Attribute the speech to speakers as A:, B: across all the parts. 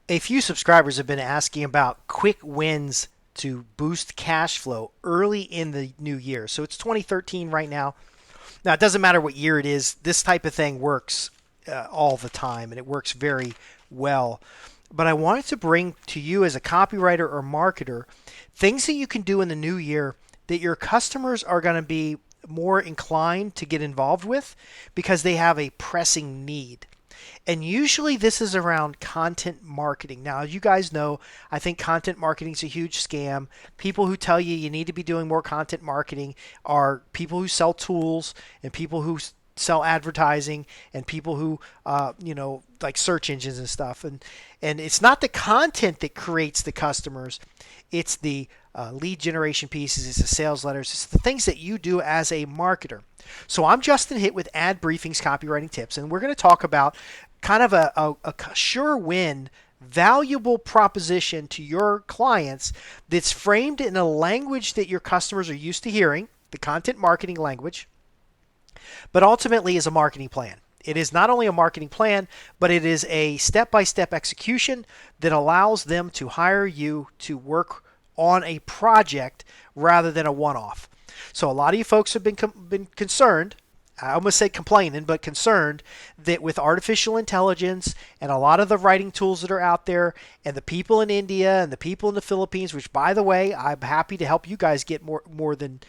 A: A few subscribers have been asking about quick wins to boost cash flow early in the new year. So it's 2013 right now. Now, it doesn't matter what year it is, this type of thing works all the time and it works very well. But I wanted to bring to you as a copywriter or marketer things that you can do in the new year that your customers are going to be more inclined to get involved with because they have a pressing need. And usually this is around content marketing. Now, as you guys know, I think content marketing is a huge scam. People who tell you you need to be doing more content marketing are people who sell tools and people who sell advertising and people who, like search engines and stuff. And it's not the content that creates the customers. It's the lead generation pieces. It's the sales letters. It's the things that you do as a marketer. So I'm Justin Hitt with Ad Briefing's Copywriting Tips, and we're going to talk about kind of a sure win, valuable proposition to your clients that's framed in a language that your customers are used to hearing, the content marketing language, but ultimately is a marketing plan. It is not only a marketing plan, but it is a step-by-step execution that allows them to hire you to work on a project rather than a one-off. So a lot of you folks have been concerned, I almost said complaining, but concerned that with artificial intelligence and a lot of the writing tools that are out there and the people in India and the people in the Philippines, which by the way, I'm happy to help you guys get more than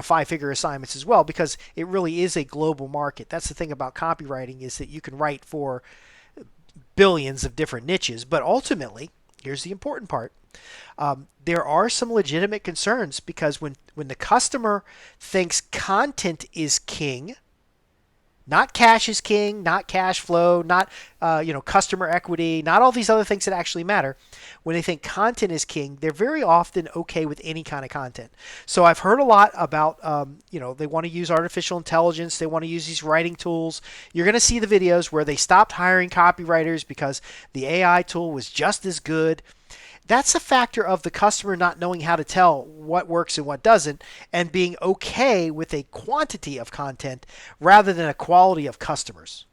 A: five-figure assignments as well, because it really is a global market. That's the thing about copywriting, is that you can write for billions of different niches, but ultimately, here's the important part. There are some legitimate concerns because when the customer thinks content is king, not cash is king, not cash flow, not customer equity, not all these other things that actually matter. When they think content is king, they're very often okay with any kind of content. So I've heard a lot about they want to use artificial intelligence, they want to use these writing tools. You're going to see the videos where they stopped hiring copywriters because the AI tool was just as good. That's a factor of the customer not knowing how to tell what works and what doesn't, and being okay with a quantity of content rather than a quality of customers.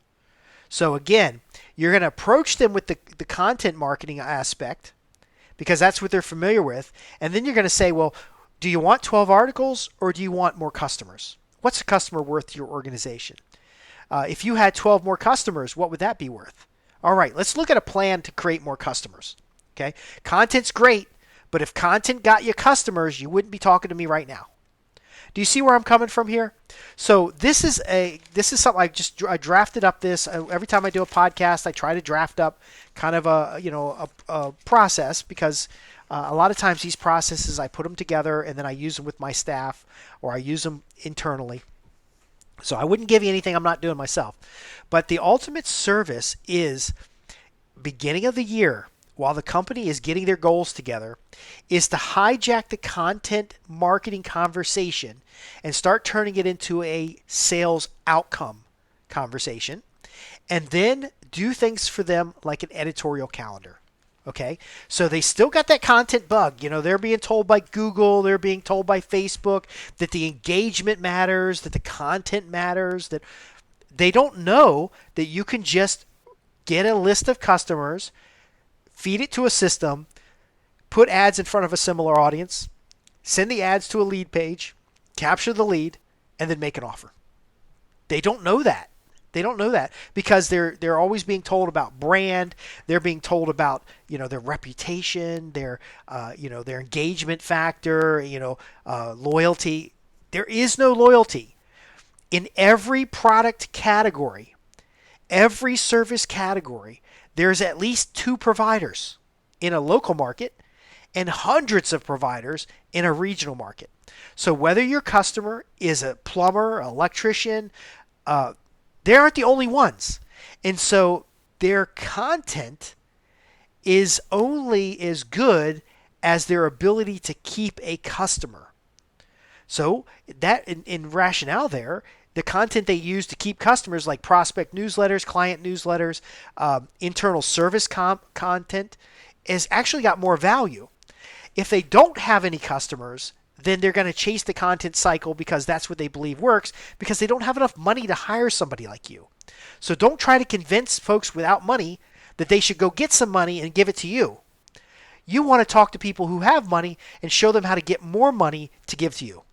A: So again, you're going to approach them with the content marketing aspect because that's what they're familiar with. And then you're going to say, well, do you want 12 articles or do you want more customers? What's a customer worth to your organization? If you had 12 more customers, what would that be worth? All right, let's look at a plan to create more customers. Okay, content's great, but if content got you customers, you wouldn't be talking to me right now. Do you see where I'm coming from here? So this is something I drafted up this every time I do a podcast. I try to draft up kind of a process because a lot of times these processes I put them together and then I use them with my staff or I use them internally. So I wouldn't give you anything I'm not doing myself. But the ultimate service is beginning of the year, while the company is getting their goals together, is to hijack the content marketing conversation and start turning it into a sales outcome conversation, and then do things for them like an editorial calendar. Okay, so they still got that content bug. They're being told by Google, they're being told by Facebook that the engagement matters, that the content matters, that they don't know that you can just get a list of customers, feed it to a system, put ads in front of a similar audience, send the ads to a lead page, capture the lead, and then make an offer. They don't know that. They don't know that because they're always being told about brand. They're being told about their reputation, their engagement factor, loyalty. There is no loyalty in every product category, every service category. There's at least two providers in a local market and hundreds of providers in a regional market. So whether your customer is a plumber, electrician, they aren't the only ones. And so their content is only as good as their ability to keep a customer. So that in rationale there, the content they use to keep customers, like prospect newsletters, client newsletters, internal service content, has actually got more value. If they don't have any customers, then they're going to chase the content cycle because that's what they believe works, because they don't have enough money to hire somebody like you. So don't try to convince folks without money that they should go get some money and give it to you. You want to talk to people who have money and show them how to get more money to give to you.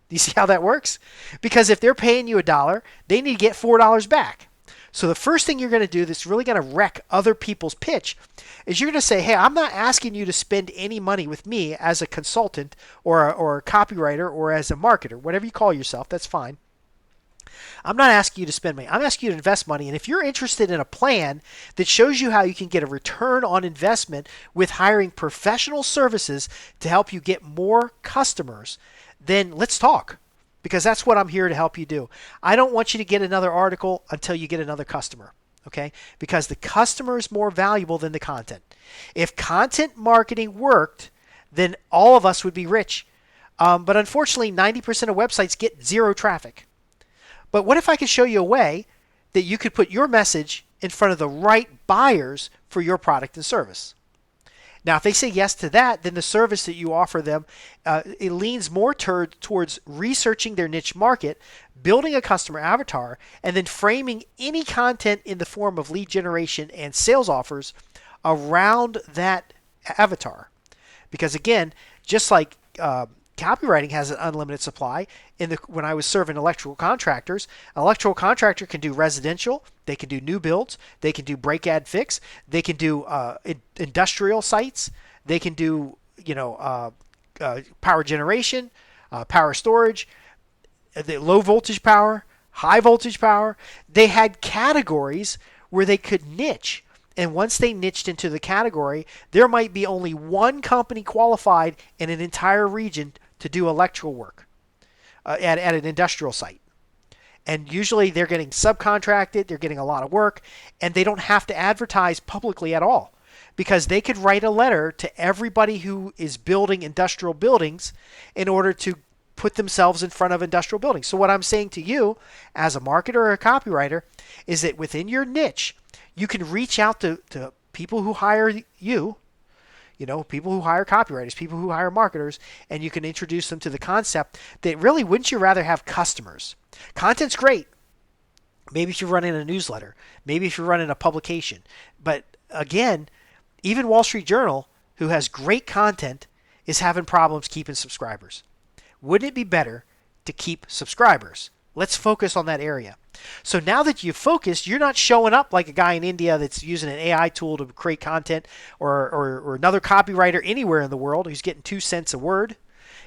A: Do you see how that works? Because if they're paying you $1, they need to get $4 back. So the first thing you're going to do that's really going to wreck other people's pitch is you're going to say, hey, I'm not asking you to spend any money with me as a consultant or a copywriter or as a marketer, whatever you call yourself, that's fine. I'm not asking you to spend money. I'm asking you to invest money. And if you're interested in a plan that shows you how you can get a return on investment with hiring professional services to help you get more customers, then let's talk, because that's what I'm here to help you do. I don't want you to get another article until you get another customer, okay? Because the customer is more valuable than the content. If content marketing worked, then all of us would be rich. But unfortunately, 90% of websites get zero traffic. But what if I could show you a way that you could put your message in front of the right buyers for your product and service? Now, if they say yes to that, then the service that you offer them, it leans more towards researching their niche market, building a customer avatar, and then framing any content in the form of lead generation and sales offers around that avatar. Because again, just like copywriting has an unlimited supply. When I was serving electrical contractors, an electrical contractor can do residential, they can do new builds, they can do break add fix, they can do industrial sites, they can do power generation, power storage, the low voltage power, high voltage power. They had categories where they could niche. And once they niched into the category, there might be only one company qualified in an entire region to do electrical work at an industrial site. And usually they're getting subcontracted, they're getting a lot of work, and they don't have to advertise publicly at all, because they could write a letter to everybody who is building industrial buildings in order to put themselves in front of industrial buildings. So what I'm saying to you as a marketer or a copywriter is that within your niche, you can reach out to people who hire you, people who hire copywriters, people who hire marketers, and you can introduce them to the concept that really, wouldn't you rather have customers? Content's great. Maybe if you're running a newsletter, maybe if you're running a publication. But again, even Wall Street Journal, who has great content, is having problems keeping subscribers. Wouldn't it be better to keep subscribers? Let's focus on that area. So now that you've focused, you're not showing up like a guy in India that's using an AI tool to create content, or another copywriter anywhere in the world who's getting 2 cents a word.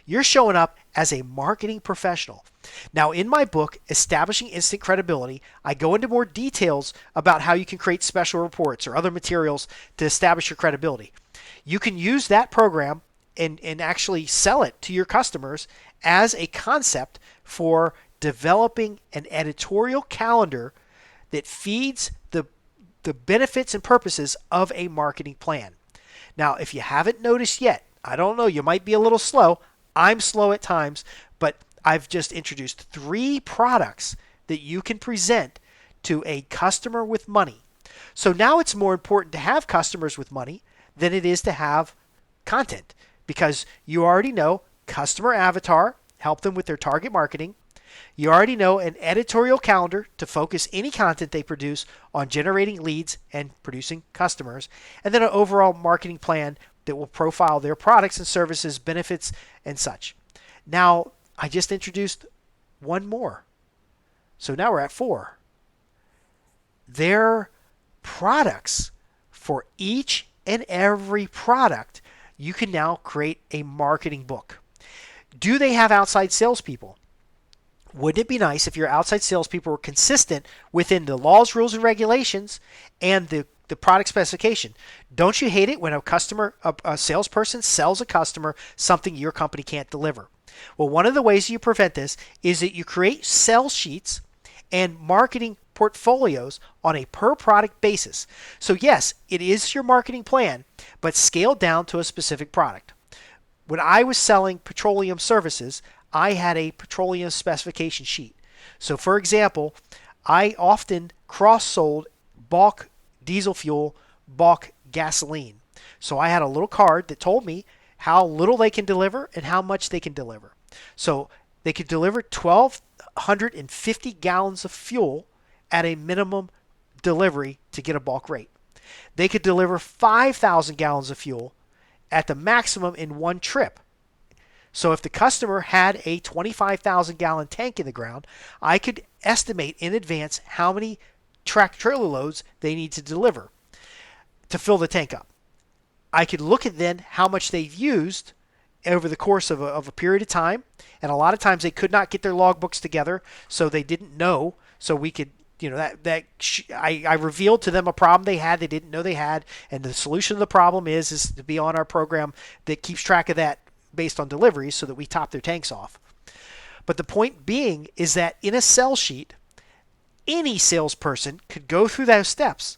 A: You're showing up as a marketing professional. Now, in my book, Establishing Instant Credibility, I go into more details about how you can create special reports or other materials to establish your credibility. You can use that program and actually sell it to your customers as a concept for developing an editorial calendar that feeds the benefits and purposes of a marketing plan. Now, if you haven't noticed yet, I don't know, you might be a little slow. I'm slow at times, but I've just introduced 3 products that you can present to a customer with money. So now it's more important to have customers with money than it is to have content, because you already know customer avatar, help them with their target marketing. You already know an editorial calendar to focus any content they produce on generating leads and producing customers, and then an overall marketing plan that will profile their products and services, benefits, and such. Now, I just introduced one more. So now we're at 4. Their products, for each and every product, you can now create a marketing book. Do they have outside salespeople? Wouldn't it be nice if your outside salespeople were consistent within the laws, rules, and regulations and the product specification? Don't you hate it when a salesperson sells a customer something your company can't deliver? Well, one of the ways you prevent this is that you create sales sheets and marketing portfolios on a per product basis. So yes, it is your marketing plan, but scaled down to a specific product. When I was selling petroleum services, I had a petroleum specification sheet. So for example, I often cross-sold bulk diesel fuel, bulk gasoline. So I had a little card that told me how little they can deliver and how much they can deliver. So they could deliver 1,250 gallons of fuel at a minimum delivery to get a bulk rate. They could deliver 5,000 gallons of fuel at the maximum in one trip. So if the customer had a 25,000 gallon tank in the ground, I could estimate in advance how many tractor trailer loads they need to deliver to fill the tank up. I could look at then how much they've used over the course of a period of time. And a lot of times they could not get their logbooks together, so they didn't know. So we could, I revealed to them a problem they had, they didn't know they had. And the solution to the problem is to be on our program that keeps track of that based on deliveries so that we top their tanks off. But the point being is that in a sell sheet, any salesperson could go through those steps.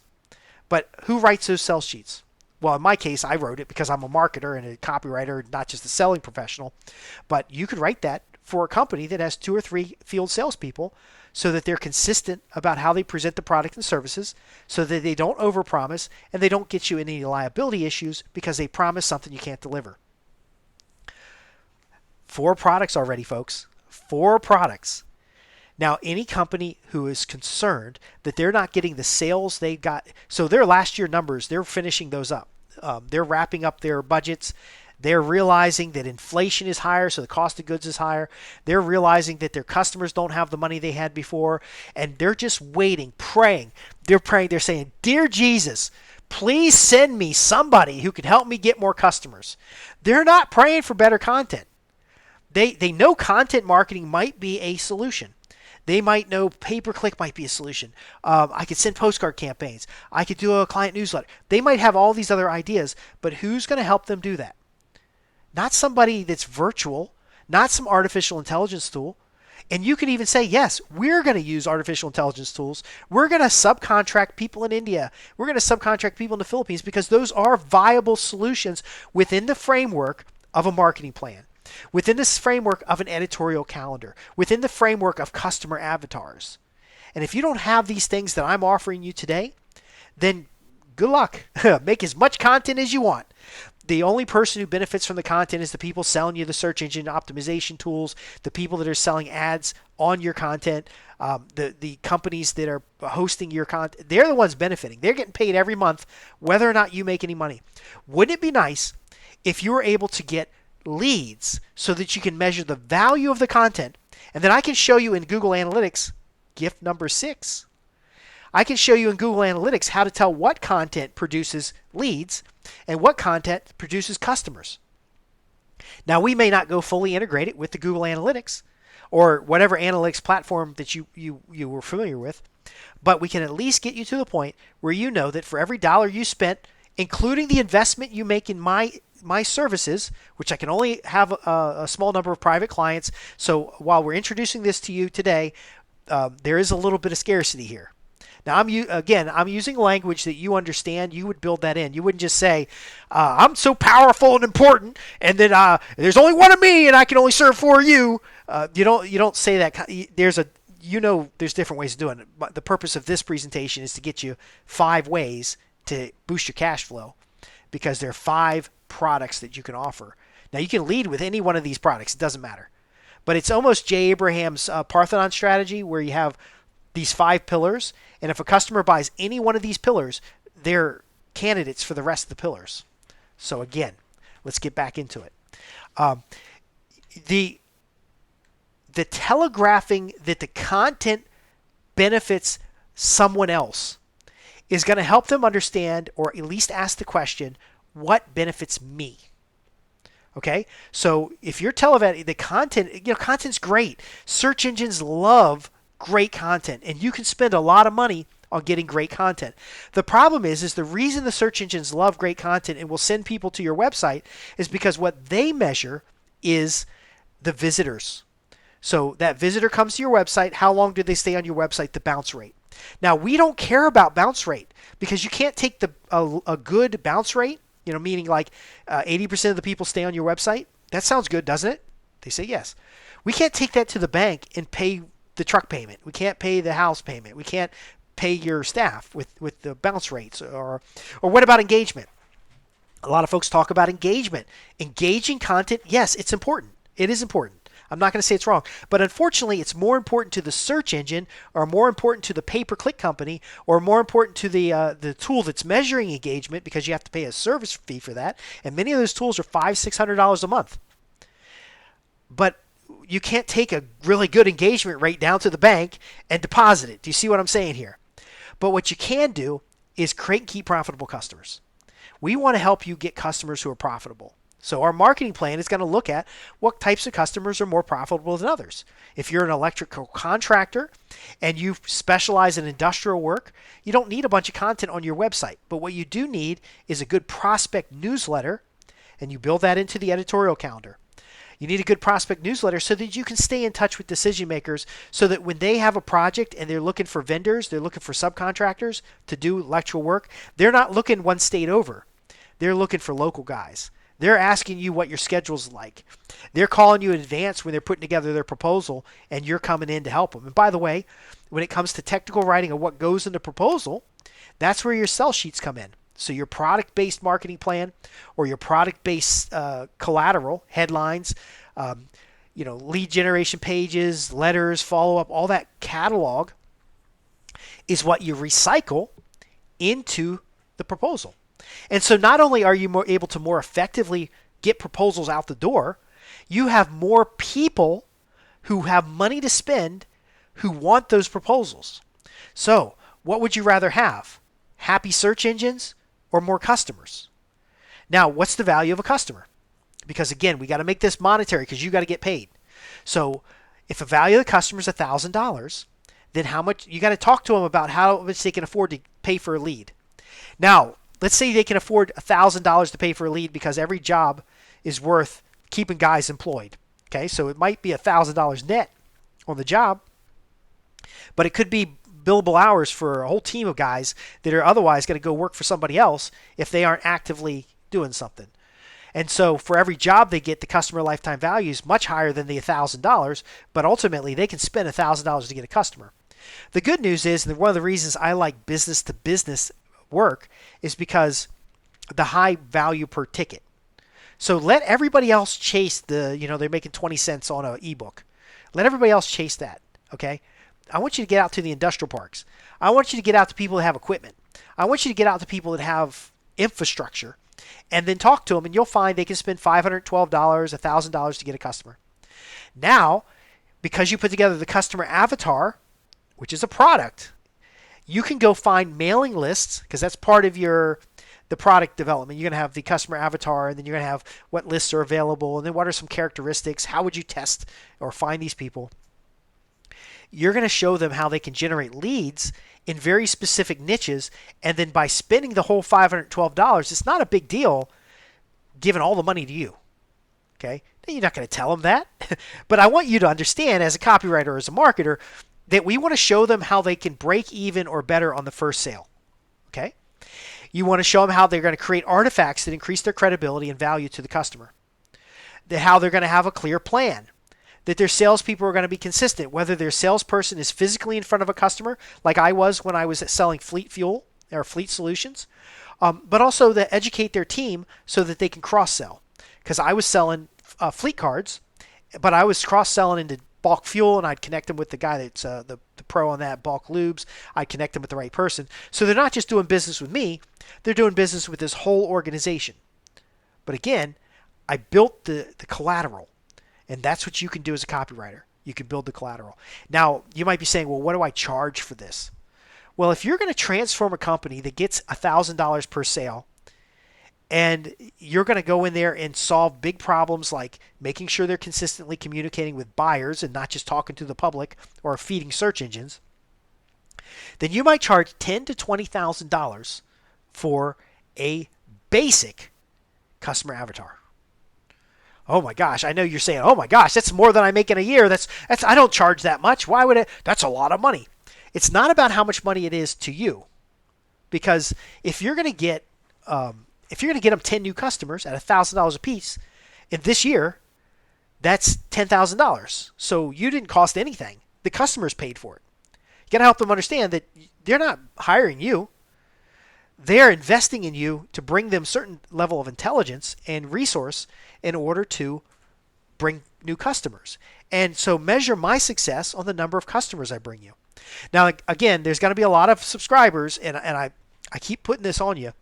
A: But who writes those sell sheets? Well, in my case, I wrote it because I'm a marketer and a copywriter, not just a selling professional. But you could write that for a company that has 2 or 3 field salespeople so that they're consistent about how they present the product and services, so that they don't overpromise and they don't get you in any liability issues because they promise something you can't deliver. 4 products already, folks. 4 products. Now, any company who is concerned that they're not getting the sales they got, so their last year numbers, they're finishing those up. They're wrapping up their budgets. They're realizing that inflation is higher, so the cost of goods is higher. They're realizing that their customers don't have the money they had before, and they're just waiting, praying. They're praying. They're saying, "Dear Jesus, please send me somebody who can help me get more customers." They're not praying for better content. They know content marketing might be a solution. They might know pay-per-click might be a solution. I could send postcard campaigns. I could do a client newsletter. They might have all these other ideas, but who's going to help them do that? Not somebody that's virtual, not some artificial intelligence tool. And you can even say, yes, we're going to use artificial intelligence tools. We're going to subcontract people in India. We're going to subcontract people in the Philippines because those are viable solutions within the framework of a marketing plan, within this framework of an editorial calendar, within the framework of customer avatars. And if you don't have these things that I'm offering you today, then good luck. Make as much content as you want. The only person who benefits from the content is the people selling you the search engine optimization tools, the people that are selling ads on your content, the companies that are hosting your content. They're the ones benefiting. They're getting paid every month, whether or not you make any money. Wouldn't it be nice if you were able to get leads so that you can measure the value of the content, and then I can show you in Google Analytics, gift number 6. I can show you in Google Analytics how to tell what content produces leads and what content produces customers. Now, we may not go fully integrated with the Google Analytics or whatever analytics platform that you were familiar with, but we can at least get you to the point where you know that for every dollar you spent, including the investment you make in my services, which I can only have a small number of private clients. So while we're introducing this to you today, there is a little bit of scarcity here. Now, I'm using language that you understand. You would build that in. You wouldn't just say, I'm so powerful and important, and then there's only one of me, and I can only serve 4 of you. You don't say that. There's different ways of doing it. But the purpose of this presentation is to get you 5 ways to boost your cash flow, because there are 5 products that you can offer. Now, you can lead with any one of these products. It doesn't matter. But it's almost Jay Abraham's Parthenon strategy, where you have these 5 pillars, and if a customer buys any one of these pillars, they're candidates for the rest of the pillars. So again, let's get back into it. The telegraphing that the content benefits someone else is going to help them understand, or at least ask the question, what benefits me? Okay, so if you're televetting the content, content's great. Search engines love great content, and you can spend a lot of money on getting great content. The problem is the reason the search engines love great content and will send people to your website is because what they measure is the visitors. So that visitor comes to your website. How long do they stay on your website? The bounce rate. Now, we don't care about bounce rate, because you can't take a good bounce rate, meaning like 80% of the people stay on your website. That sounds good, doesn't it? They say yes. We can't take that to the bank and pay the truck payment. We can't pay the house payment. We can't pay your staff with the bounce rates. Or what about engagement? A lot of folks talk about engagement. Engaging content, yes, it's important. It is important. I'm not going to say it's wrong, but unfortunately, it's more important to the search engine, or more important to the pay-per-click company, or more important to the tool that's measuring engagement, because you have to pay a service fee for that. And many of those tools are $500-$600 a month. But you can't take a really good engagement rate down to the bank and deposit it. Do you see what I'm saying here? But what you can do is create and keep profitable customers. We want to help you get customers who are profitable. So our marketing plan is going to look at what types of customers are more profitable than others. If you're an electrical contractor and you specialize in industrial work, you don't need a bunch of content on your website. But what you do need is a good prospect newsletter, and you build that into the editorial calendar. You need a good prospect newsletter so that you can stay in touch with decision makers, so that when they have a project and they're looking for vendors, they're looking for subcontractors to do electrical work, they're not looking one state over. They're looking for local guys. They're asking you what your schedule's like. They're calling you in advance when they're putting together their proposal, and you're coming in to help them. And by the way, when it comes to technical writing of what goes in the proposal, that's where your sell sheets come in. So your product-based marketing plan, or your product-based collateral, headlines, lead generation pages, letters, follow-up, all that catalog is what you recycle into the proposal. And so not only are you able to more effectively get proposals out the door, you have more people who have money to spend who want those proposals. So what would you rather have? Happy search engines or more customers? Now, what's the value of a customer? Because again, we got to make this monetary, because you got to get paid. So if the value of the customer is $1,000, then how much you got to talk to them about how much they can afford to pay for a lead. Now, let's say they can afford $1,000 to pay for a lead, because every job is worth keeping guys employed. Okay, so it might be $1,000 net on the job, but it could be billable hours for a whole team of guys that are otherwise going to go work for somebody else if they aren't actively doing something. And so for every job they get, the customer lifetime value is much higher than the $1,000, but ultimately they can spend $1,000 to get a customer. The good news is, and one of the reasons I like business to business work, is because the high value per ticket. So let everybody else chase they're making 20 cents on an ebook. Let everybody else chase that, okay? I want you to get out to the industrial parks. I want you to get out to people that have equipment. I want you to get out to people that have infrastructure, and then talk to them, and you'll find they can spend $512, $1,000 to get a customer. Now, because you put together the customer avatar, which is a product, you can go find mailing lists, because that's part of the product development. You're going to have the customer avatar, and then you're going to have what lists are available, and then what are some characteristics, how would you test or find these people. You're going to show them how they can generate leads in very specific niches, and then by spending the whole $512, it's not a big deal giving all the money to you. Okay? Now, you're not going to tell them that, but I want you to understand, as a copywriter or as a marketer, that we want to show them how they can break even or better on the first sale. Okay? You want to show them how they're going to create artifacts that increase their credibility and value to the customer. How they're going to have a clear plan. That their salespeople are going to be consistent, whether their salesperson is physically in front of a customer, like I was when I was selling fleet fuel or fleet solutions, but also to educate their team so that they can cross-sell. Because I was selling fleet cards, but I was cross-selling into bulk fuel, and I'd connect them with the guy that's the pro on that, bulk lubes. I'd connect them with the right person. So they're not just doing business with me, they're doing business with this whole organization. But again, I built the collateral. And that's what you can do as a copywriter. You can build the collateral. Now, you might be saying, well, what do I charge for this? Well, if you're going to transform a company that gets $1,000 per sale, and you're going to go in there and solve big problems like making sure they're consistently communicating with buyers and not just talking to the public or feeding search engines, then you might charge $10,000 to $20,000 for a basic customer avatar. Oh my gosh, I know you're saying, oh my gosh, that's more than I make in a year. That's I don't charge that much. Why would it? That's a lot of money. It's not about how much money it is to you. Because if you're going to get them 10 new customers at $1,000 a piece in this year, that's $10,000. So you didn't cost anything. The customers paid for it. You got to help them understand that they're not hiring you. They're investing in you to bring them certain level of intelligence and resource in order to bring new customers. And so measure my success on the number of customers I bring you. Now, again, there's going to be a lot of subscribers, and I keep putting this on you.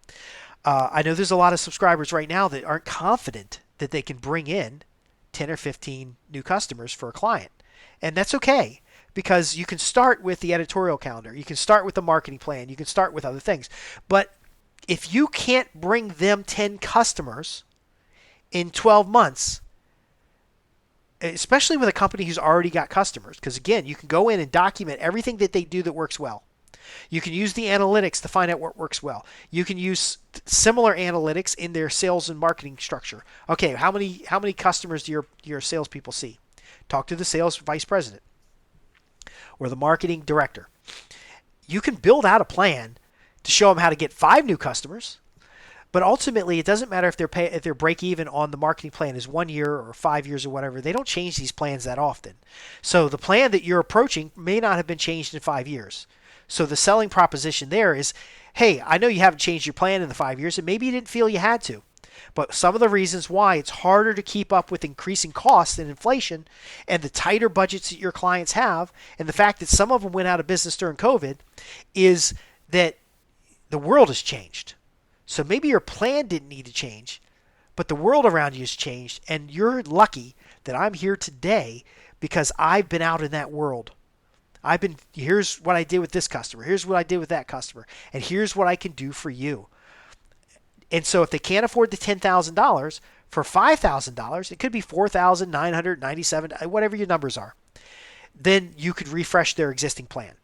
A: I know there's a lot of subscribers right now that aren't confident that they can bring in 10 or 15 new customers for a client. And that's okay, because you can start with the editorial calendar. You can start with the marketing plan. You can start with other things. But if you can't bring them 10 customers in 12 months, especially with a company who's already got customers, because again, you can go in and document everything that they do that works well. You can use the analytics to find out what works well. You can use similar analytics in their sales and marketing structure. Okay, how many customers do your salespeople see? Talk to the sales vice president or the marketing director. You can build out a plan to show them how to get 5 new customers. But ultimately, it doesn't matter if their break even on the marketing plan is 1 year or 5 years or whatever. They don't change these plans that often. So the plan that you're approaching may not have been changed in 5 years. So the selling proposition there is, hey, I know you haven't changed your plan in the 5 years, and maybe you didn't feel you had to. But some of the reasons why it's harder to keep up with increasing costs and inflation and the tighter budgets that your clients have, and the fact that some of them went out of business during COVID, is that the world has changed. So maybe your plan didn't need to change, but the world around you has changed, and you're lucky that I'm here today because I've been out in that world. Here's what I did with this customer, here's what I did with that customer, and here's what I can do for you. And so if they can't afford the $10,000, for $5,000, it could be $4,997, whatever your numbers are, then you could refresh their existing plan.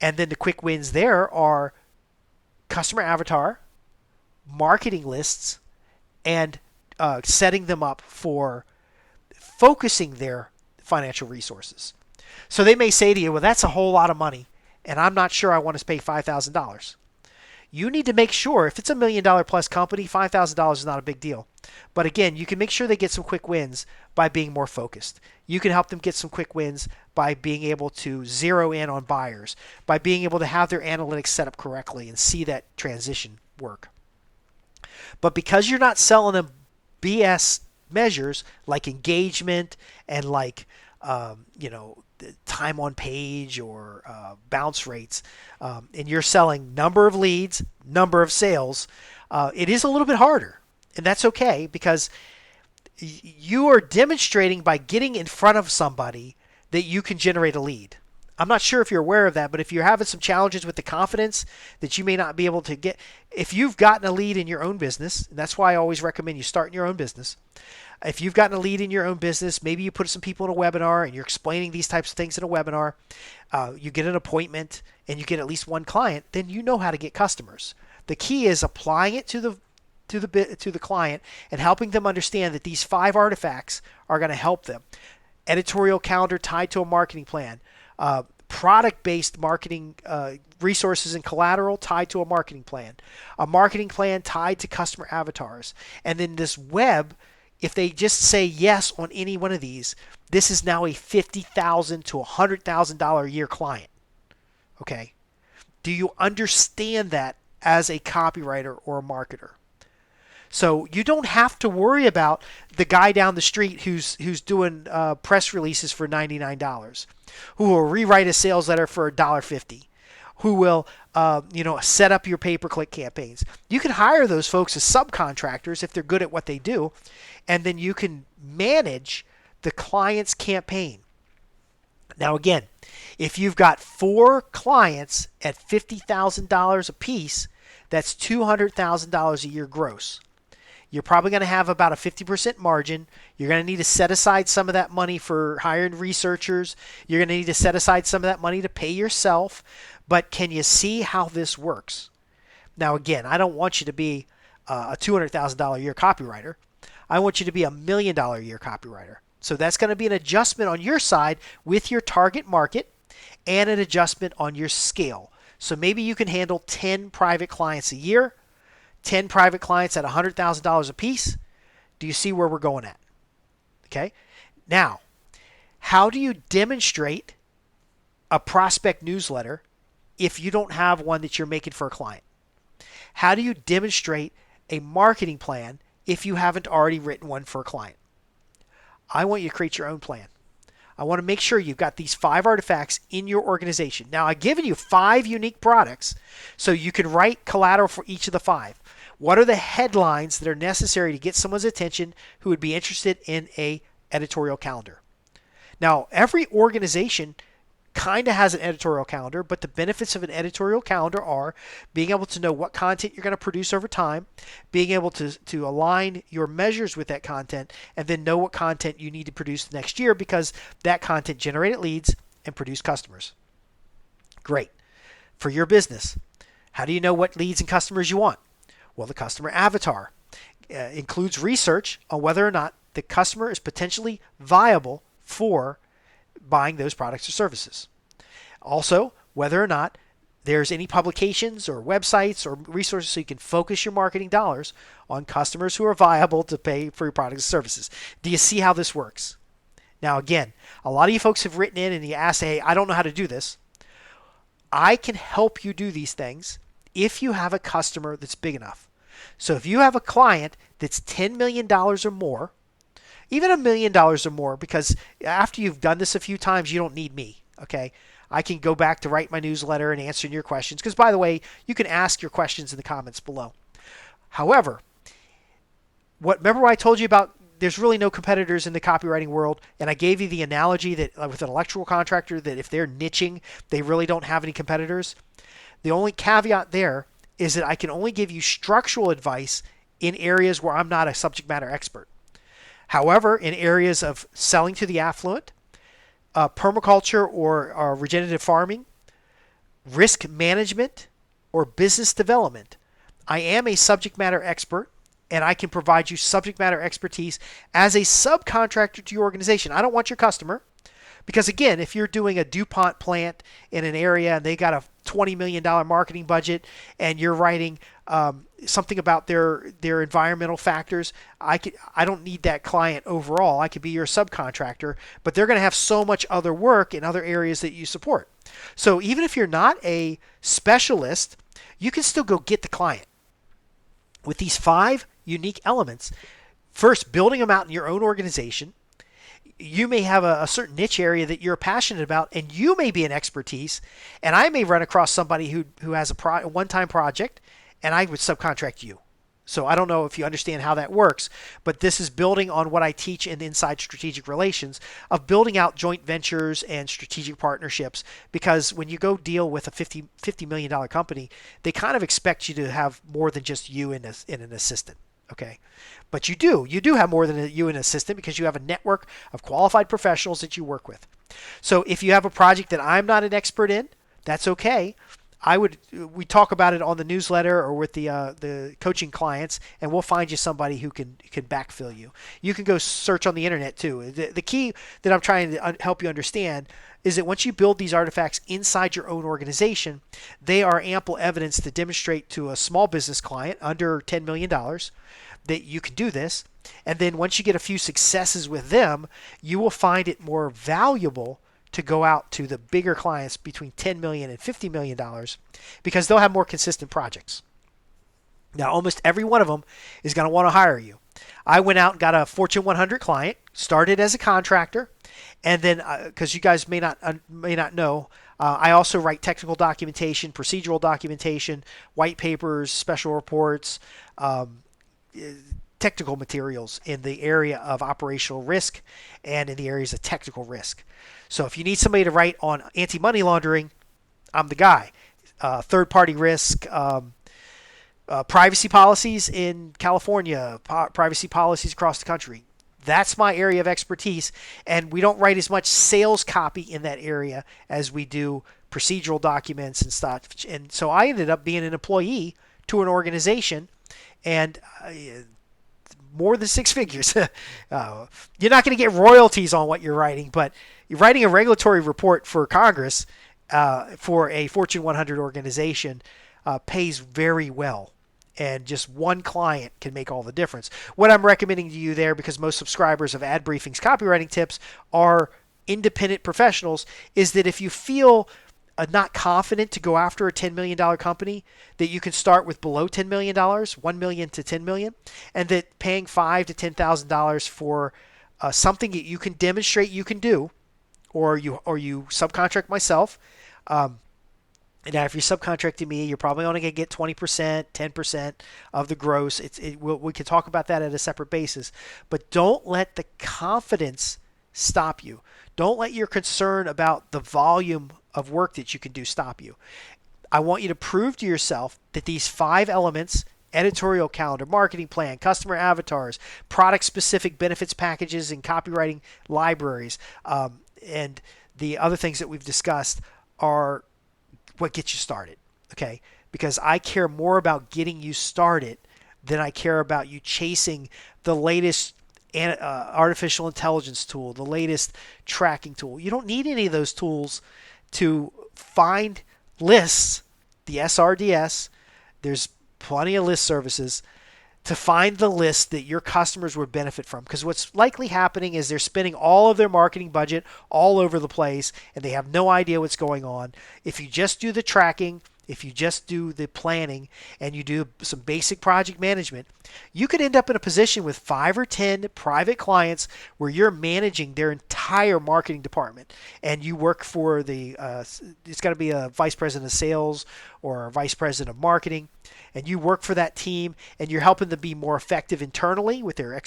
A: And then the quick wins there are customer avatar, marketing lists, and setting them up for focusing their financial resources. So they may say to you, well, that's a whole lot of money, and I'm not sure I want to pay $5,000. You need to make sure, if it's $1 million plus company, $5,000 is not a big deal. But again, you can make sure they get some quick wins by being more focused. You can help them get some quick wins by being able to zero in on buyers, by being able to have their analytics set up correctly and see that transition work. But because you're not selling them BS measures like engagement and like, time on page or bounce rates, and you're selling number of leads, number of sales, it is a little bit harder. And that's okay, because you are demonstrating by getting in front of somebody that you can generate a lead. I'm not sure if you're aware of that, but if you're having some challenges with the confidence that you may not be able to get, if you've gotten a lead in your own business, and that's why I always recommend you start in your own business. If you've gotten a lead in your own business, maybe you put some people in a webinar and you're explaining these types of things in a webinar, you get an appointment and you get at least one client, then you know how to get customers. The key is applying it to the client and helping them understand that these 5 artifacts are going to help them. Editorial calendar tied to a marketing plan, product-based marketing resources and collateral tied to a marketing plan tied to customer avatars, and then this web. If they just say yes on any one of these, this is now a $50,000 to $100,000 a year client. Okay? Do you understand that as a copywriter or a marketer? So you don't have to worry about the guy down the street who's doing press releases for $99, who will rewrite a sales letter for $1.50, who will set up your pay-per-click campaigns. You can hire those folks as subcontractors if they're good at what they do, and then you can manage the client's campaign. Now again, if you've got 4 clients at $50,000 a piece, that's $200,000 a year gross. You're probably going to have about a 50% margin. You're going to need to set aside some of that money for hiring researchers. You're going to need to set aside some of that money to pay yourself. But can you see how this works? Now, again, I don't want you to be a $200,000 a year copywriter. I want you to be $1 million a year copywriter. So that's going to be an adjustment on your side with your target market and an adjustment on your scale. So maybe you can handle 10 private clients a year, 10 private clients at $100,000 a piece. Do you see where we're going at? Okay. Now, how do you demonstrate a prospect newsletter if you don't have one that you're making for a client? How do you demonstrate a marketing plan if you haven't already written one for a client? I want you to create your own plan. I want to make sure you've got these 5 artifacts in your organization. Now, I've given you 5 unique products, so you can write collateral for each of the 5. What are the headlines that are necessary to get someone's attention who would be interested in a editorial calendar? Now, every organization kind of has an editorial calendar, but the benefits of an editorial calendar are being able to know what content you're going to produce over time, being able to align your measures with that content, and then know what content you need to produce the next year because that content generated leads and produced customers. Great. For your business, how do you know what leads and customers you want? Well, the customer avatar includes research on whether or not the customer is potentially viable for buying those products or services. Also, whether or not there's any publications or websites or resources so you can focus your marketing dollars on customers who are viable to pay for your products and services. Do you see how this works? Now, again, a lot of you folks have written in and you ask, hey, I don't know how to do this. I can help you do these things if you have a customer that's big enough. So if you have a client that's $10 million or more, even $1 million or more, because after you've done this a few times, you don't need me, okay? I can go back to write my newsletter and answer your questions, because by the way, you can ask your questions in the comments below. However, remember what I told you about there's really no competitors in the copywriting world, and I gave you the analogy that with an electrical contractor that if they're niching, they really don't have any competitors. The only caveat there is that I can only give you structural advice in areas where I'm not a subject matter expert. However, in areas of selling to the affluent, permaculture or regenerative farming, risk management, or business development, I am a subject matter expert, and I can provide you subject matter expertise as a subcontractor to your organization. I don't want your customer, because again, if you're doing a DuPont plant in an area and they got a $20 million marketing budget and you're writing something about their environmental factors, I don't need that client overall. I could be your subcontractor, but they're going to have so much other work in other areas that you support. So even if you're not a specialist, you can still go get the client. With these 5 unique elements, first, building them out in your own organization. You may have a certain niche area that you're passionate about, and you may be an expertise, and I may run across somebody who has a one-time project, and I would subcontract you. So I don't know if you understand how that works, but this is building on what I teach in Inside Strategic Relations of building out joint ventures and strategic partnerships, because when you go deal with a $50 million company, they kind of expect you to have more than just you and an assistant. Okay, but you do have more than you and an assistant, because you have a network of qualified professionals that you work with. So if you have a project that I'm not an expert in, that's okay. We talk about it on the newsletter or with the coaching clients, and we'll find you somebody who can backfill you. You can go search on the internet too. The key that I'm trying to help you understand is that once you build these artifacts inside your own organization, they are ample evidence to demonstrate to a small business client under $10 million that you can do this. And then once you get a few successes with them, you will find it more valuable to go out to the bigger clients between $10 million and $50 million, because they'll have more consistent projects. Now, almost every one of them is going to want to hire you. I went out and got a Fortune 100 client, started as a contractor, and then because you guys may not know, I also write technical documentation, procedural documentation, white papers, special reports, technical materials in the area of operational risk and in the areas of technical risk. So if you need somebody to write on anti-money laundering, I'm the guy. Third-party risk, privacy policies in California, privacy policies across the country. That's my area of expertise, and we don't write as much sales copy in that area as we do procedural documents and stuff. And so I ended up being an employee to an organization, and more than 6 figures. You're not going to get royalties on what you're writing, but you're writing a regulatory report for Congress for a Fortune 100 organization pays very well. And just one client can make all the difference. What I'm recommending to you there, because most subscribers of Ad Briefing's copywriting tips are independent professionals, is that if you feel not confident to go after a $10 million company, that you can start with below $10 million, $1 million to $10 million, and that paying $5,000 to $10,000 for something that you can demonstrate you can do, or you subcontract myself. And now, if you're subcontracting me, you're probably only going to get 20%, 10% of the gross. We can talk about that at a separate basis. But don't let the confidence stop you. Don't let your concern about the volume of work that you can do stop you. I want you to prove to yourself that these 5 elements: editorial calendar, marketing plan, customer avatars, product-specific benefits packages, and copywriting libraries, and the other things that we've discussed, are what gets you started, okay? Because I care more about getting you started than I care about you chasing the latest artificial intelligence tool, the latest tracking tool. You don't need any of those tools to find lists, the SRDS. There's plenty of list services to find the list that your customers would benefit from. Because what's likely happening is they're spending all of their marketing budget all over the place and they have no idea what's going on. If you just do the tracking, if you just do the planning, and you do some basic project management, you could end up in a position with 5 or 10 private clients where you're managing their entire marketing department, and you work for it's got to be a vice president of sales or a vice president of marketing, and you work for that team, and you're helping them be more effective internally with their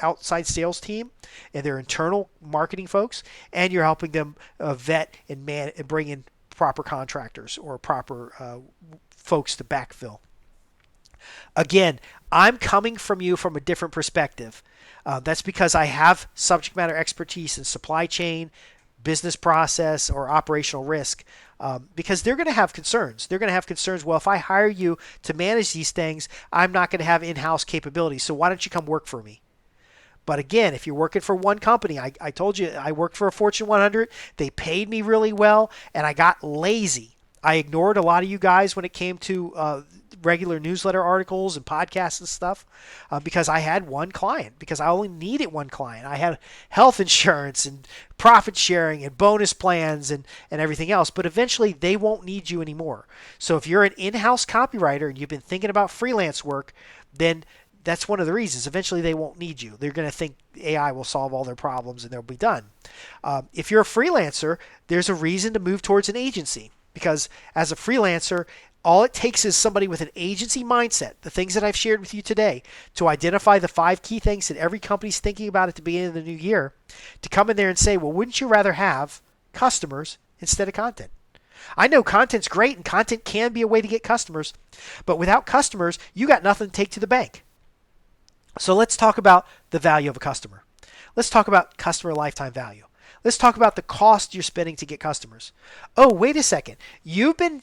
A: outside sales team and their internal marketing folks, and you're helping them vet and bring in proper contractors or proper folks to backfill. Again, I'm coming from you from a different perspective. That's because I have subject matter expertise in supply chain, business process, or operational risk, because they're going to have concerns. They're going to have concerns. Well, if I hire you to manage these things, I'm not going to have in-house capabilities. So why don't you come work for me? But again, if you're working for one company, I told you I worked for a Fortune 100. They paid me really well, and I got lazy. I ignored a lot of you guys when it came to regular newsletter articles and podcasts and stuff because I had one client, because I only needed one client. I had health insurance and profit sharing and bonus plans and everything else, but eventually they won't need you anymore. So if you're an in-house copywriter and you've been thinking about freelance work, then that's one of the reasons. Eventually they won't need you. They're going to think AI will solve all their problems and they'll be done. If you're a freelancer, there's a reason to move towards an agency, because as a freelancer, all it takes is somebody with an agency mindset, the things that I've shared with you today, to identify the 5 key things that every company's thinking about at the beginning of the new year, to come in there and say, well, wouldn't you rather have customers instead of content? I know content's great and content can be a way to get customers, but without customers, you got nothing to take to the bank. So let's talk about the value of a customer. Let's talk about customer lifetime value. Let's talk about the cost you're spending to get customers. Oh, wait a second. You've been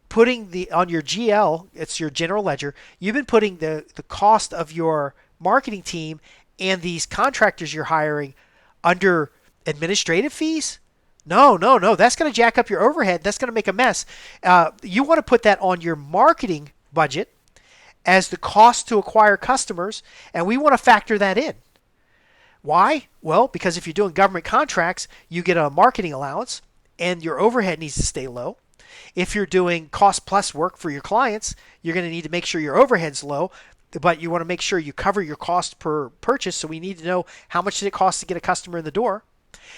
A: putting on your GL, it's your general ledger, you've been putting the cost of your marketing team and these contractors you're hiring under administrative fees? No. That's going to jack up your overhead. That's going to make a mess. You want to put that on your marketing budget as the cost to acquire customers, and we want to factor that in. Why? Well, because if you're doing government contracts, you get a marketing allowance, and your overhead needs to stay low. If you're doing cost plus work for your clients, you're going to need to make sure your overhead's low, but you want to make sure you cover your cost per purchase, so we need to know how much did it cost to get a customer in the door.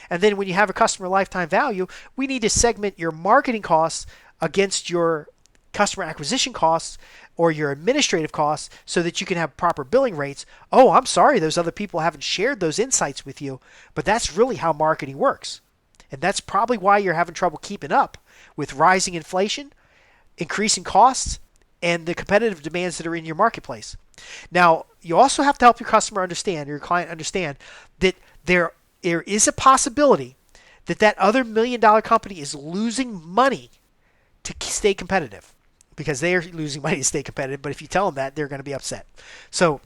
A: And then when you have a customer lifetime value, we need to segment your marketing costs against your customer acquisition costs or your administrative costs so that you can have proper billing rates. Oh, I'm sorry, those other people haven't shared those insights with you, but that's really how marketing works. And that's probably why you're having trouble keeping up with rising inflation, increasing costs, and the competitive demands that are in your marketplace. Now, you also have to help your customer understand, or your client understand, that there is a possibility that other $1 million company is losing money to stay competitive, because they are losing money to stay competitive. But if you tell them that, they're going to be upset. So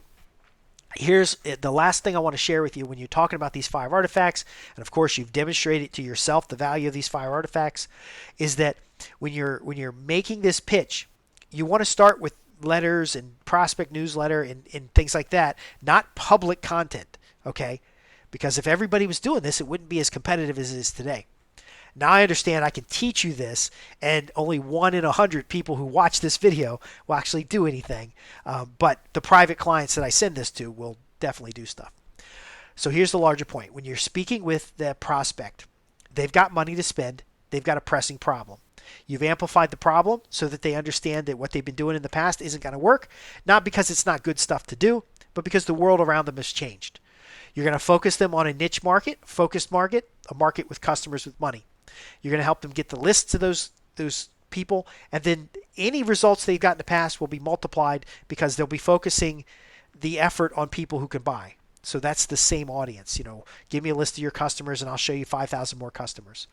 A: here's the last thing I want to share with you when you're talking about these 5 artifacts, and of course you've demonstrated to yourself the value of these 5 artifacts, is that when you're making this pitch, you want to start with letters and prospect newsletter and things like that, not public content, okay? Because if everybody was doing this, it wouldn't be as competitive as it is today. Now I understand I can teach you this, and only 1 in 100 people who watch this video will actually do anything. But the private clients that I send this to will definitely do stuff. So here's the larger point. When you're speaking with the prospect, they've got money to spend. They've got a pressing problem. You've amplified the problem so that they understand that what they've been doing in the past isn't going to work, not because it's not good stuff to do, but because the world around them has changed. You're going to focus them on a niche market, focused market, a market with customers with money. You're going to help them get the lists of those people, and then any results they've got in the past will be multiplied because they'll be focusing the effort on people who can buy. So that's the same audience. Give me a list of your customers and I'll show you 5,000 more customers.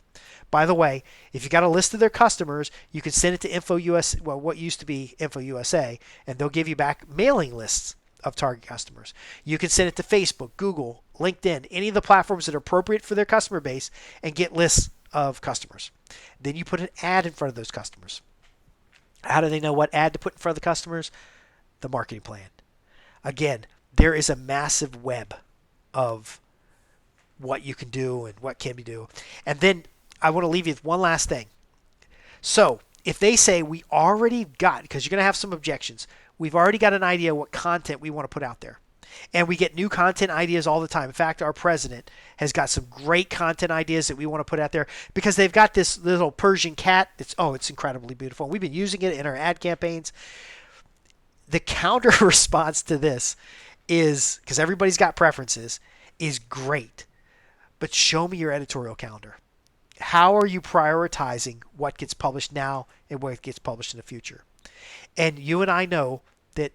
A: By the way, if you got a list of their customers, you can send it to InfoUS, well, what used to be InfoUSA, and they'll give you back mailing lists of target customers. You can send it to Facebook, Google, LinkedIn, any of the platforms that are appropriate for their customer base, and get lists of customers. Then you put an ad in front of those customers. How do they know what ad to put in front of the customers? The marketing plan. Again, there is a massive web of what you can do and what can be do. And then I want to leave you with one last thing. So if they say we already got, because you're going to have some objections, we've already got an idea what content we want to put out there. And we get new content ideas all the time. In fact, our president has got some great content ideas that we want to put out there because they've got this little Persian cat. It's incredibly beautiful. We've been using it in our ad campaigns. The counter response to this is, because everybody's got preferences, is great. But show me your editorial calendar. How are you prioritizing what gets published now and what gets published in the future? And you and I know that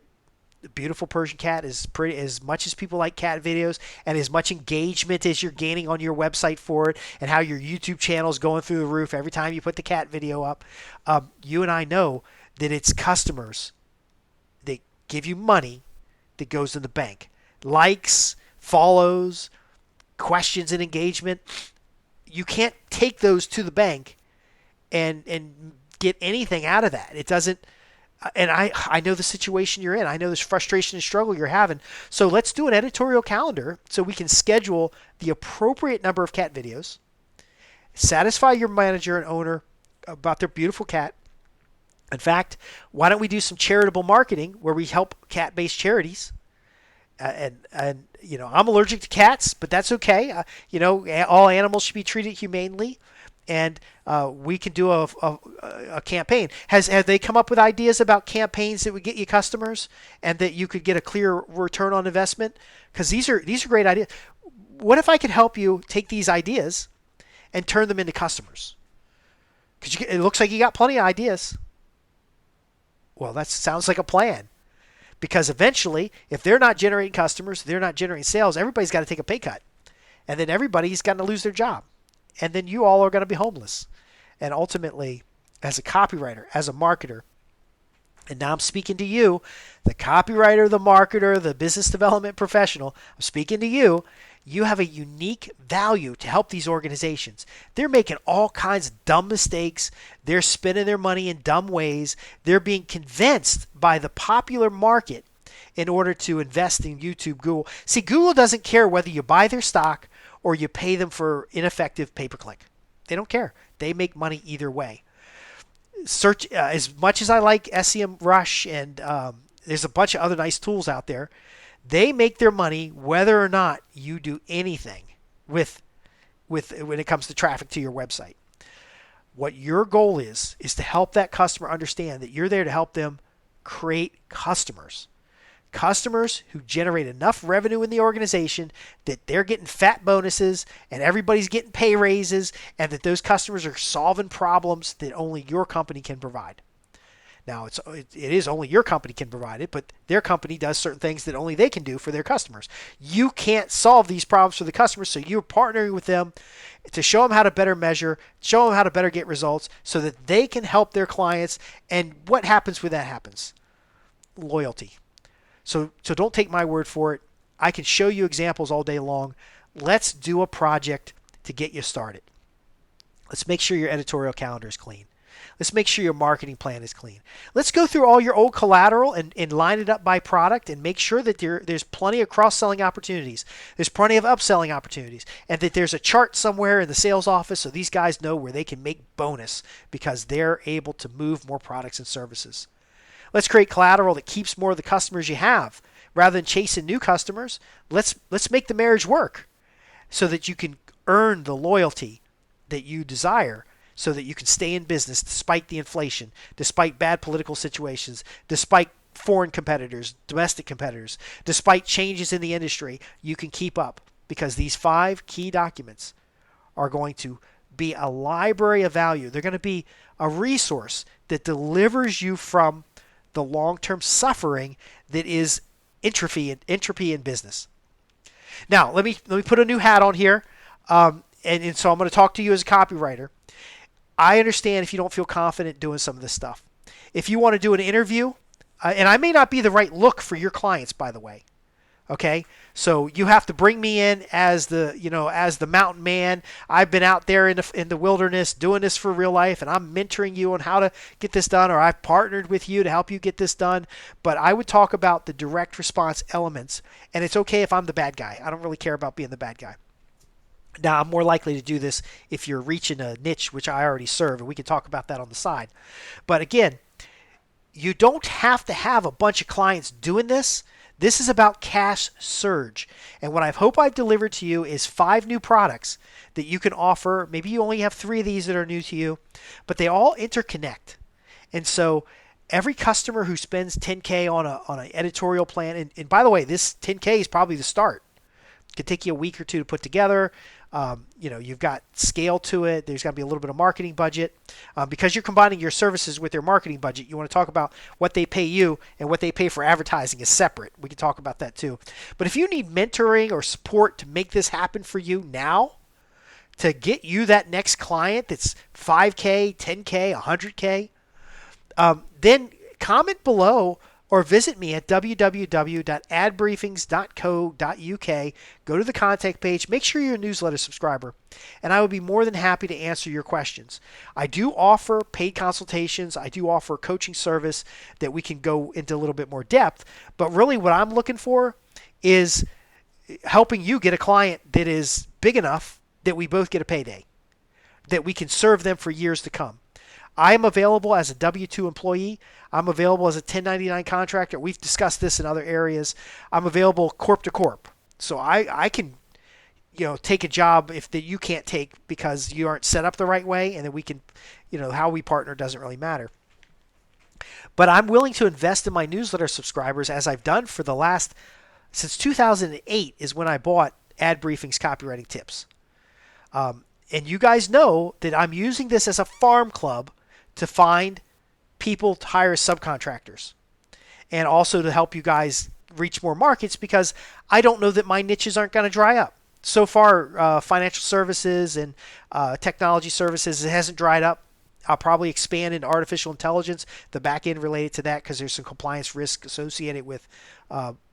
A: the beautiful Persian cat is pretty, as much as people like cat videos and as much engagement as you're gaining on your website for it, and how your YouTube channel is going through the roof every time you put the cat video up. You and I know that it's customers that give you money that goes in the bank. Likes, follows, questions and engagement. You can't take those to the bank and get anything out of that. It doesn't. And I know the situation you're in. I know this frustration and struggle you're having. So let's do an editorial calendar so we can schedule the appropriate number of cat videos, satisfy your manager and owner about their beautiful cat. In fact, why don't we do some charitable marketing where we help cat-based charities? And I'm allergic to cats, but that's okay. All animals should be treated humanely. And we can do a campaign. Have they come up with ideas about campaigns that would get you customers and that you could get a clear return on investment? Because these are great ideas. What if I could help you take these ideas and turn them into customers? Because it looks like you got plenty of ideas. Well, that sounds like a plan. Because eventually, if they're not generating customers, they're not generating sales, everybody's got to take a pay cut. And then everybody's got to lose their job. And then you all are going to be homeless. And ultimately, as a copywriter, as a marketer, and now I'm speaking to you, the copywriter, the marketer, the business development professional, I'm speaking to you. You have a unique value to help these organizations. They're making all kinds of dumb mistakes. They're spending their money in dumb ways. They're being convinced by the popular market in order to invest in YouTube, Google. See, Google doesn't care whether you buy their stock or you pay them for ineffective pay-per-click. They don't care. They make money either way. Search, as much as I like SEMrush and there's a bunch of other nice tools out there, they make their money whether or not you do anything with when it comes to traffic to your website. What your goal is to help that customer understand that you're there to help them create customers. Customers who generate enough revenue in the organization that they're getting fat bonuses and everybody's getting pay raises, and that those customers are solving problems that only your company can provide. Now, it is only your company can provide it, but their company does certain things that only they can do for their customers. You can't solve these problems for the customers, so you're partnering with them to show them how to better measure, show them how to better get results so that they can help their clients. And what happens when that happens? Loyalty. So don't take my word for it. I can show you examples all day long. Let's do a project to get you started. Let's make sure your editorial calendar is clean. Let's make sure your marketing plan is clean. Let's go through all your old collateral and line it up by product and make sure that there's plenty of cross-selling opportunities. There's plenty of upselling opportunities. And that there's a chart somewhere in the sales office so these guys know where they can make bonus because they're able to move more products and services. Let's create collateral that keeps more of the customers you have rather than chasing new customers, let's make the marriage work so that you can earn the loyalty that you desire, so that you can stay in business despite the inflation, despite bad political situations, despite foreign competitors, domestic competitors, despite changes in the industry. You can keep up, because these 5 key documents are going to be a library of value. They're going to be a resource that delivers you from the long-term suffering that is entropy in business. Now, let me put a new hat on here, and so I'm going to talk to you as a copywriter. I understand if you don't feel confident doing some of this stuff. If you want to do an interview, and I may not be the right look for your clients, by the way. Okay, so you have to bring me in as the mountain man. I've been out there in the wilderness doing this for real life, and I'm mentoring you on how to get this done, or I've partnered with you to help you get this done. But I would talk about the direct response elements, and it's okay if I'm the bad guy. I don't really care about being the bad guy. Now, I'm more likely to do this if you're reaching a niche which I already serve, and we can talk about that on the side. But again, you don't have to have a bunch of clients doing this. This is about cash surge. And what I hope I've delivered to you is 5 new products that you can offer. Maybe you only have 3 of these that are new to you, but they all interconnect. And so every customer who spends $10K on an editorial plan, and by the way, this $10K is probably the start. It could take you a week or 2 to put together. You've got scale to it. There's got to be a little bit of marketing budget. Because you're combining your services with their marketing budget, you want to talk about what they pay you, and what they pay for advertising is separate. We can talk about that too. But if you need mentoring or support to make this happen for you now, to get you that next client that's 5K, 10K, 100K, then comment below or visit me at www.adbriefings.co.uk. Go to the contact page. Make sure you're a newsletter subscriber, and I would be more than happy to answer your questions. I do offer paid consultations. I do offer coaching service that we can go into a little bit more depth. But really what I'm looking for is helping you get a client that is big enough that we both get a payday, that we can serve them for years to come. I am available as a W-2 employee. I'm available as a 1099 contractor. We've discussed this in other areas. I'm available corp to corp. So I can take a job that you can't take because you aren't set up the right way, and then we can, how we partner doesn't really matter. But I'm willing to invest in my newsletter subscribers, as I've done since 2008 is when I bought Ad Briefings Copywriting Tips. And you guys know that I'm using this as a farm club to find people to hire as subcontractors, and also to help you guys reach more markets, because I don't know that my niches aren't going to dry up. So far, financial services and technology services, it hasn't dried up. I'll probably expand into artificial intelligence, the back end related to that, because there's some compliance risk associated with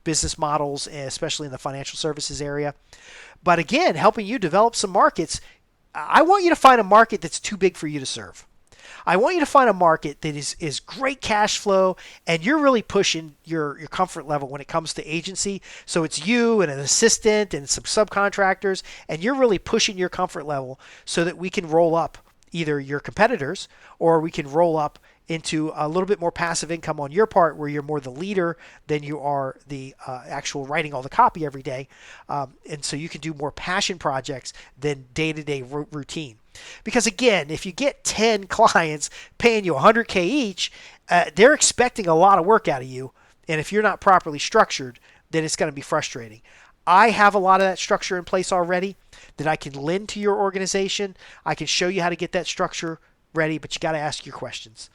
A: business models, especially in the financial services area. But again, helping you develop some markets, I want you to find a market that's too big for you to serve. I want you to find a market that is great cash flow, and you're really pushing your comfort level when it comes to agency. So it's you and an assistant and some subcontractors, and you're really pushing your comfort level so that we can roll up either your competitors, or we can roll up into a little bit more passive income on your part, where you're more the leader than you are the actual writing all the copy every day. And so you can do more passion projects than day-to-day routine. Because again, if you get 10 clients paying you $100K each, they're expecting a lot of work out of you. And if you're not properly structured, then it's going to be frustrating. I have a lot of that structure in place already that I can lend to your organization. I can show you how to get that structure ready, but you got to ask your questions.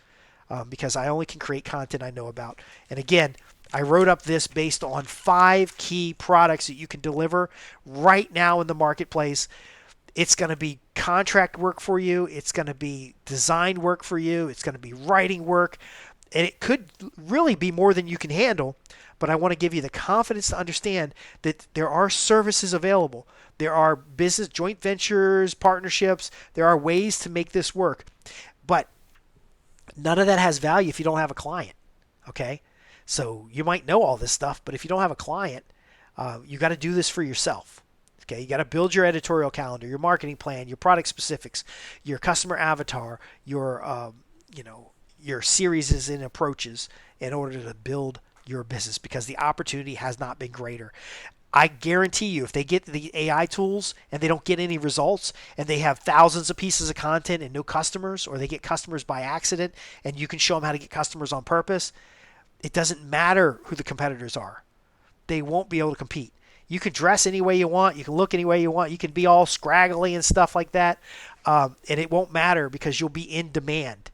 A: Because I only can create content I know about. And again, I wrote up this based on 5 key products that you can deliver right now in the marketplace. It's going to be contract work for you. It's going to be design work for you. It's going to be writing work. And it could really be more than you can handle. But I want to give you the confidence to understand that there are services available. There are business joint ventures, partnerships. There are ways to make this work. But none of that has value if you don't have a client, okay? So you might know all this stuff, but if you don't have a client, you got to do this for yourself, okay? You got to build your editorial calendar, your marketing plan, your product specifics, your customer avatar, your series and approaches in order to build your business because the opportunity has not been greater. I guarantee you, if they get the AI tools and they don't get any results and they have thousands of pieces of content and no customers, or they get customers by accident and you can show them how to get customers on purpose, it doesn't matter who the competitors are. They won't be able to compete. You can dress any way you want. You can look any way you want. You can be all scraggly and stuff like that. And it won't matter because you'll be in demand.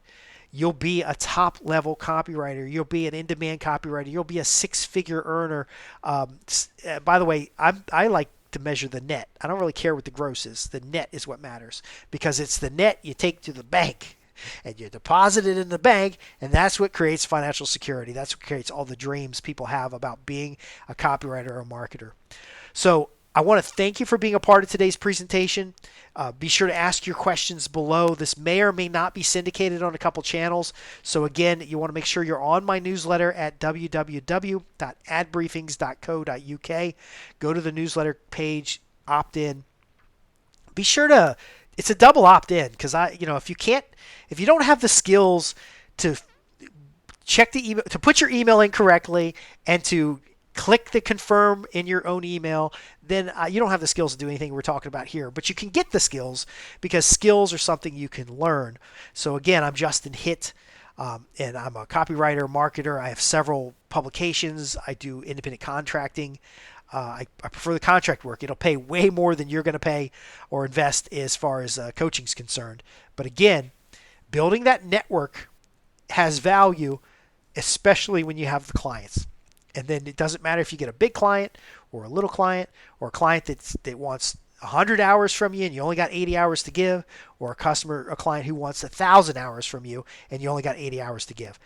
A: You'll be a top level copywriter. You'll be an in-demand copywriter. You'll be a six-figure earner. By the way, I like to measure the net. I don't really care what the gross is. The net is what matters because it's the net you take to the bank and you deposit it in the bank, and that's what creates financial security. That's what creates all the dreams people have about being a copywriter or a marketer. So I want to thank you for being a part of today's presentation. Be sure to ask your questions below. This may or may not be syndicated on a couple channels. So again, you want to make sure you're on my newsletter at www.adbriefings.co.uk. Go to the newsletter page, opt in. Be sure to, it's a double opt in because if you don't have the skills to check the email, to put your email in correctly and to click the confirm in your own email, then you don't have the skills to do anything we're talking about here. But you can get the skills because skills are something you can learn. So again, I'm Justin Hitt, and I'm a copywriter, marketer. I have several publications. I do independent contracting. I prefer the contract work. It'll pay way more than you're going to pay or invest as far as coaching is concerned. But again, building that network has value, especially when you have the clients. And then it doesn't matter if you get a big client or a little client or a client that wants 100 hours from you and you only got 80 hours to give, or a client who wants 1,000 hours from you and you only got 80 hours to give.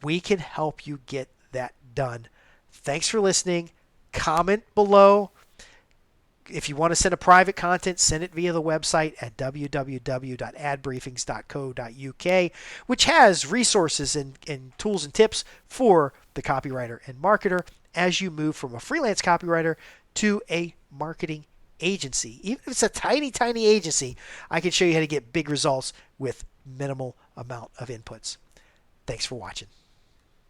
A: We can help you get that done. Thanks for listening. Comment below. If you want to send a private content, send it via the website at www.adbriefings.co.uk, which has resources and tools and tips for the copywriter and marketer as you move from a freelance copywriter to a marketing agency. Even if it's a tiny, tiny agency, I can show you how to get big results with minimal amount of inputs. Thanks for watching.